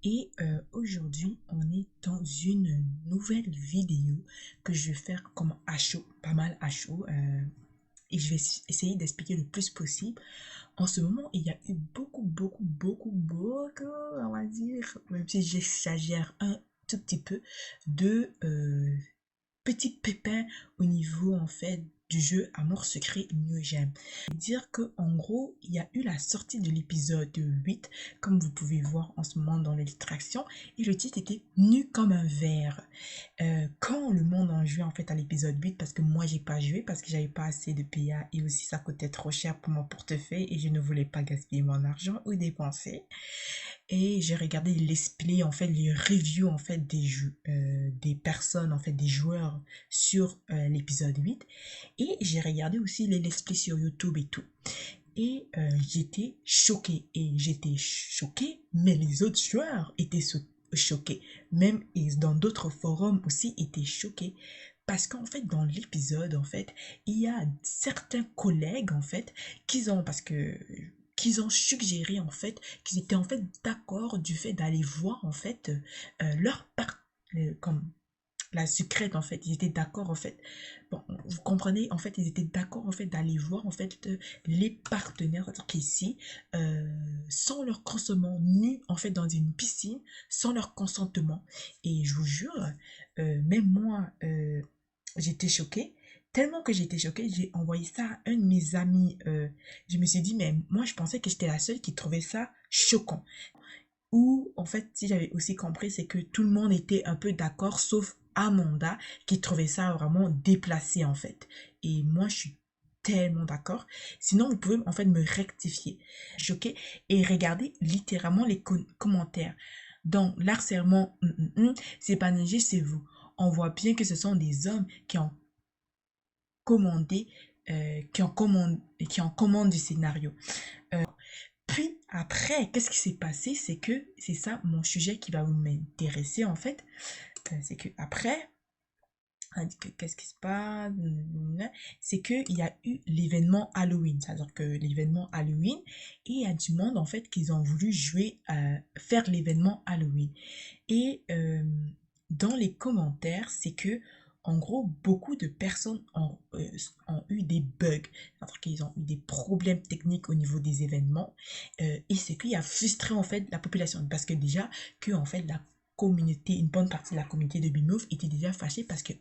Et aujourd'hui, on est dans une nouvelle vidéo que je vais faire comme à chaud, pas mal à chaud. Et je vais essayer d'expliquer le plus possible. En ce moment, il y a eu beaucoup, on va dire, même si j'exagère un tout petit peu, de petits pépins au niveau en fait du jeu Amour Secret New Gem. Dire que en gros, il y a eu la sortie de l'épisode 8, comme vous pouvez voir en ce moment dans l'illustration, et le titre était Nu comme un verre. Quand le monde en jouait en fait à l'épisode 8, parce que moi j'ai pas joué, parce que j'avais pas assez de PA et aussi ça coûtait trop cher pour mon portefeuille et je ne voulais pas gaspiller mon argent ou dépenser. Et j'ai regardé les play, en fait, les reviews en fait des jeux, des personnes, en fait, des joueurs sur l'épisode 8. Et j'ai regardé aussi les let's play sur YouTube et tout. Et j'étais choquée. Et j'étais choquée, mais les autres joueurs étaient choqués. Même dans d'autres forums aussi étaient choqués. Parce qu'en fait, dans l'épisode, en fait, il y a certains collègues, en fait, parce que qu'ils ont suggéré en fait qu'ils étaient en fait d'accord du fait d'aller voir en fait leur part comme la secrète en fait ils étaient d'accord en fait, bon vous comprenez, en fait ils étaient d'accord en fait d'aller voir en fait les partenaires, c'est-à-dire qu'ici sans leur consentement, nus en fait dans une piscine sans leur consentement. Et je vous jure, même moi j'étais choquée. Tellement que j'étais choquée, j'ai envoyé ça à un de mes amis. Je me suis dit, mais moi, je pensais que j'étais la seule qui trouvait ça choquant. Ou, en fait, si j'avais aussi compris, c'est que tout le monde était un peu d'accord, sauf Amanda, qui trouvait ça vraiment déplacé, en fait. Et moi, je suis tellement d'accord. Sinon, vous pouvez, en fait, me rectifier. Choqué. Et regardez littéralement les commentaires. Donc, l'harcèlement, c'est pas neigé, c'est vous. On voit bien que ce sont des hommes qui ont commandé, qui en commandent du scénario. Puis après, qu'est-ce qui s'est passé? C'est que c'est ça mon sujet qui va vous m'intéresser en fait. C'est que après, qu'est-ce qui se passe? C'est qu'il y a eu l'événement Halloween. C'est-à-dire que l'événement Halloween, et il y a du monde en fait qui ont voulu jouer, faire l'événement Halloween. Et dans les commentaires, c'est que, en gros, beaucoup de personnes ont eu des bugs, c'est-à-dire qu'ils ont eu des problèmes techniques au niveau des événements. Et ce qui a frustré en fait la population, parce que déjà, que en fait la communauté, une bonne partie de la communauté de Bimove était déjà fâchée parce que,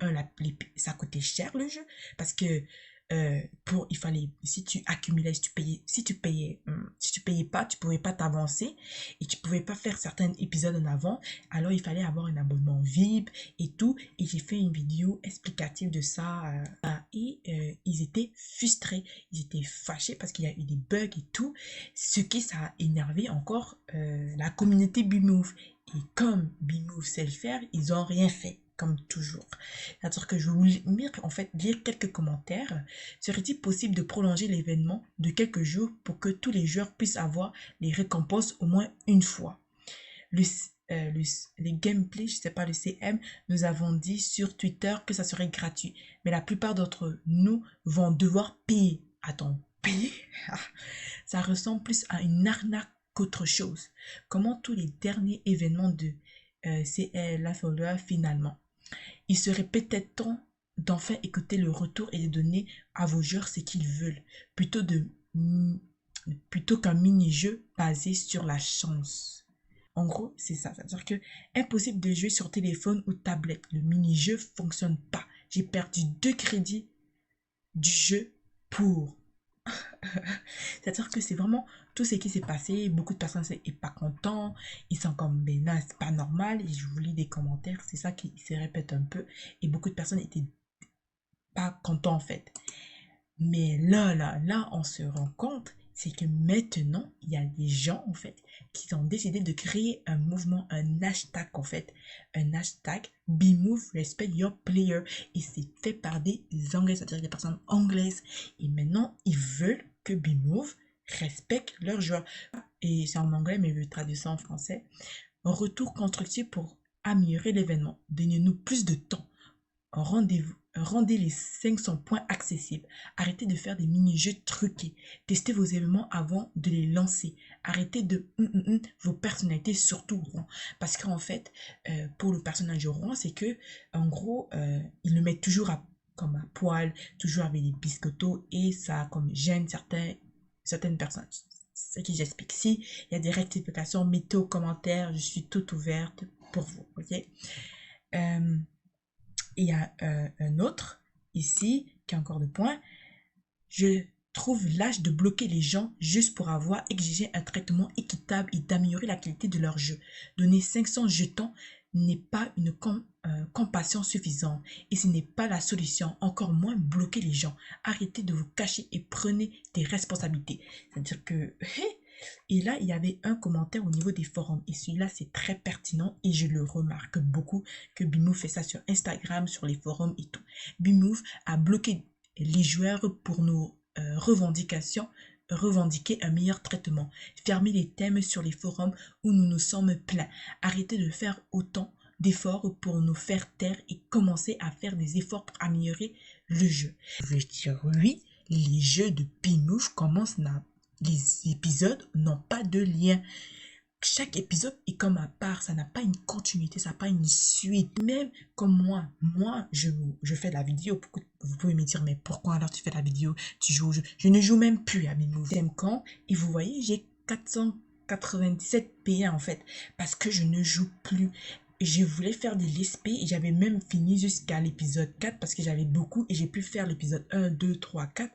ça coûtait cher le jeu, parce que il fallait, si tu accumulais, si tu payais pas, tu pouvais pas t'avancer et tu pouvais pas faire certains épisodes en avant, alors il fallait avoir un abonnement VIP et tout. Et j'ai fait une vidéo explicative de ça, et ils étaient frustrés, ils étaient fâchés parce qu'il y a eu des bugs et tout, ce qui ça a énervé encore la communauté Bimove. Et comme Bimove sait le faire, ils ont rien fait comme toujours. C'est-à-dire que je vais vous lire, en fait, lire quelques commentaires. Serait-il possible de prolonger l'événement de quelques jours pour que tous les joueurs puissent avoir les récompenses au moins une fois? Le, les gameplays, je sais pas, le CM, nous avons dit sur Twitter que ça serait gratuit. Mais la plupart d'entre nous vont devoir payer. Attends, payer? Ça ressemble plus à une arnaque qu'autre chose. Comment tous les derniers événements de CL la follower finalement? Il serait peut-être temps d'enfin écouter le retour et de donner à vos joueurs ce qu'ils veulent, plutôt plutôt qu'un mini-jeu basé sur la chance. En gros, c'est ça. C'est-à-dire que impossible de jouer sur téléphone ou tablette. Le mini-jeu fonctionne pas. J'ai perdu 2 crédits du jeu pour. C'est-à-dire que c'est vraiment tout ce qui s'est passé. Beaucoup de personnes sont pas contents. Ils sont comme, ben non, c'est pas normal. Et je vous lis des commentaires. C'est ça qui se répète un peu. Et beaucoup de personnes étaient pas contents en fait. Mais là, on se rend compte, c'est que maintenant, il y a des gens, en fait, qui ont décidé de créer un mouvement, un hashtag, en fait, un hashtag BeMove Respect Your Player. Et c'est fait par des Anglais, c'est-à-dire des personnes anglaises. Et maintenant, ils veulent que BeMove respecte leurs joueurs. Et c'est en anglais, mais je vais traduire ça en français. Un retour constructif pour améliorer l'événement. Donnez-nous plus de temps rendez les 500 points accessibles. Arrêtez de faire des mini-jeux truqués. Testez vos événements avant de les lancer. Arrêtez de vos personnalités, surtout rond. Parce qu'en fait, pour le personnage rond, c'est que, en gros, il le met toujours comme à poil, toujours avec des biscottos, et ça comme gêne certaines personnes. C'est ce que j'explique. Si il y a des rectifications, mettez aux commentaires. Je suis toute ouverte pour vous. Ok? Il y a un autre ici qui a encore de points. Je trouve lâche de bloquer les gens juste pour avoir exigé un traitement équitable et d'améliorer la qualité de leur jeu. Donner 500 jetons n'est pas une compassion suffisante et ce n'est pas la solution, encore moins bloquer les gens. Arrêtez de vous cacher et prenez des responsabilités. C'est-à-dire que et là, il y avait un commentaire au niveau des forums. Et celui-là, c'est très pertinent et je le remarque beaucoup que Bimove fait ça sur Instagram, sur les forums et tout. Bimove a bloqué les joueurs pour nos revendications, revendiquer un meilleur traitement. Fermer les thèmes sur les forums où nous nous sommes plaints. Arrêtez de faire autant d'efforts pour nous faire taire et commencer à faire des efforts pour améliorer le jeu. Je veux dire oui, les jeux de Bimove commencent à... Les épisodes n'ont pas de lien. Chaque épisode est comme à part, ça n'a pas une continuité, ça n'a pas une suite. Même comme moi, je fais la vidéo. Vous pouvez me dire, mais pourquoi alors tu fais la vidéo? Tu joues au jeu. Je ne joue même plus à mes J'aime quand, et vous voyez, j'ai 497 PA en fait, parce que je ne joue plus. Je voulais faire des let's play et j'avais même fini jusqu'à l'épisode 4 parce que j'avais beaucoup et j'ai pu faire l'épisode 1, 2, 3, 4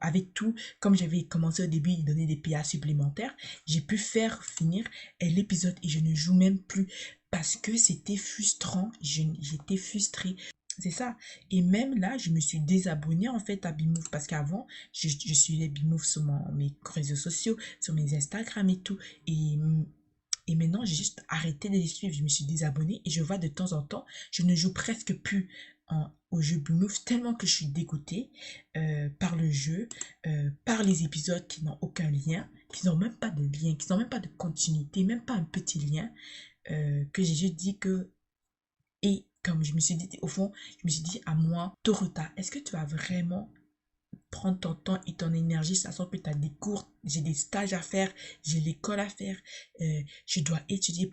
avec tout. Comme j'avais commencé au début, il donnait des PA supplémentaires. J'ai pu faire finir l'épisode et je ne joue même plus parce que c'était frustrant. J'étais frustrée. C'est ça. Et même là, je me suis désabonnée en fait à Bimove parce qu'avant, je suivais Bimove sur mes réseaux sociaux, sur mes Instagram et tout. Et maintenant, j'ai juste arrêté de les suivre. Je me suis désabonnée et je vois de temps en temps, je ne joue presque plus au jeu Bimove tellement que je suis dégoûtée par le jeu, par les épisodes qui n'ont aucun lien, qui n'ont même pas de lien, qui n'ont même pas de continuité, même pas un petit lien, que j'ai juste dit que... Et comme je me suis dit, au fond, je me suis dit à moi, Dorota, est-ce que tu vas vraiment prendre ton temps et ton énergie, sachant que tu as des cours, j'ai des stages à faire, j'ai l'école à faire, je dois étudier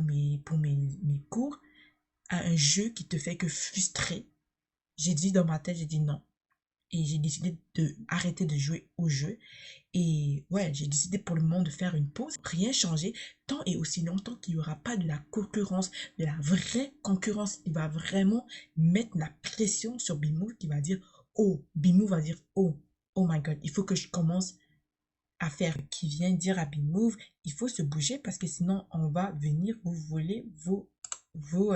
mes cours, à un jeu qui te fait que frustrer. J'ai dit dans ma tête, j'ai dit non. Et j'ai décidé de arrêter de jouer au jeu. Et ouais, j'ai décidé pour le moment de faire une pause. Rien changer tant et aussi longtemps qu'il n'y aura pas de la concurrence, de la vraie concurrence. Il va vraiment mettre la pression sur Bimove qui va dire, oh, Bimove va dire, oh, oh my god, il faut que je commence à faire. Qui vient dire à Bimove, il faut se bouger parce que sinon on va venir vous voler vos, vos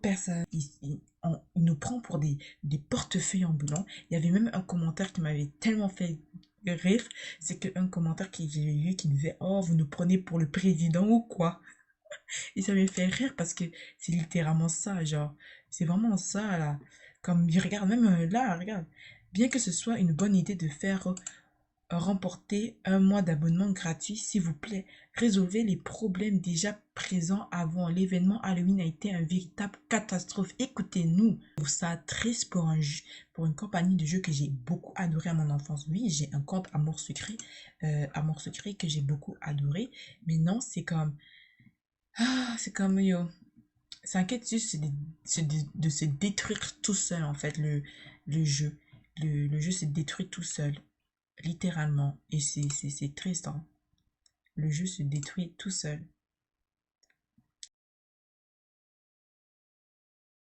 personnes. On nous prend pour des portefeuilles ambulants. Il y avait même un commentaire qui m'avait tellement fait rire. C'est qu'un commentaire que j'ai lu qui me disait, oh, vous nous prenez pour le président ou quoi? Et ça me fait rire parce que c'est littéralement ça, genre. C'est vraiment ça, là. Comme, regarde, même là, regarde. Bien que ce soit une bonne idée de faire remporter un mois d'abonnement gratuit, s'il vous plaît. Résolvez les problèmes déjà présents avant. L'événement Halloween a été un véritable catastrophe. Écoutez-nous. Je trouve ça triste pour une compagnie de jeux que j'ai beaucoup adoré à mon enfance. Oui, j'ai un compte Amour Secret que j'ai beaucoup adoré. Mais non, c'est comme... Ah, c'est comme, yo. Ça inquiète juste de se détruire tout seul, en fait, le jeu. Le jeu se détruit tout seul. Littéralement. Et c'est triste, hein. Le jeu se détruit tout seul.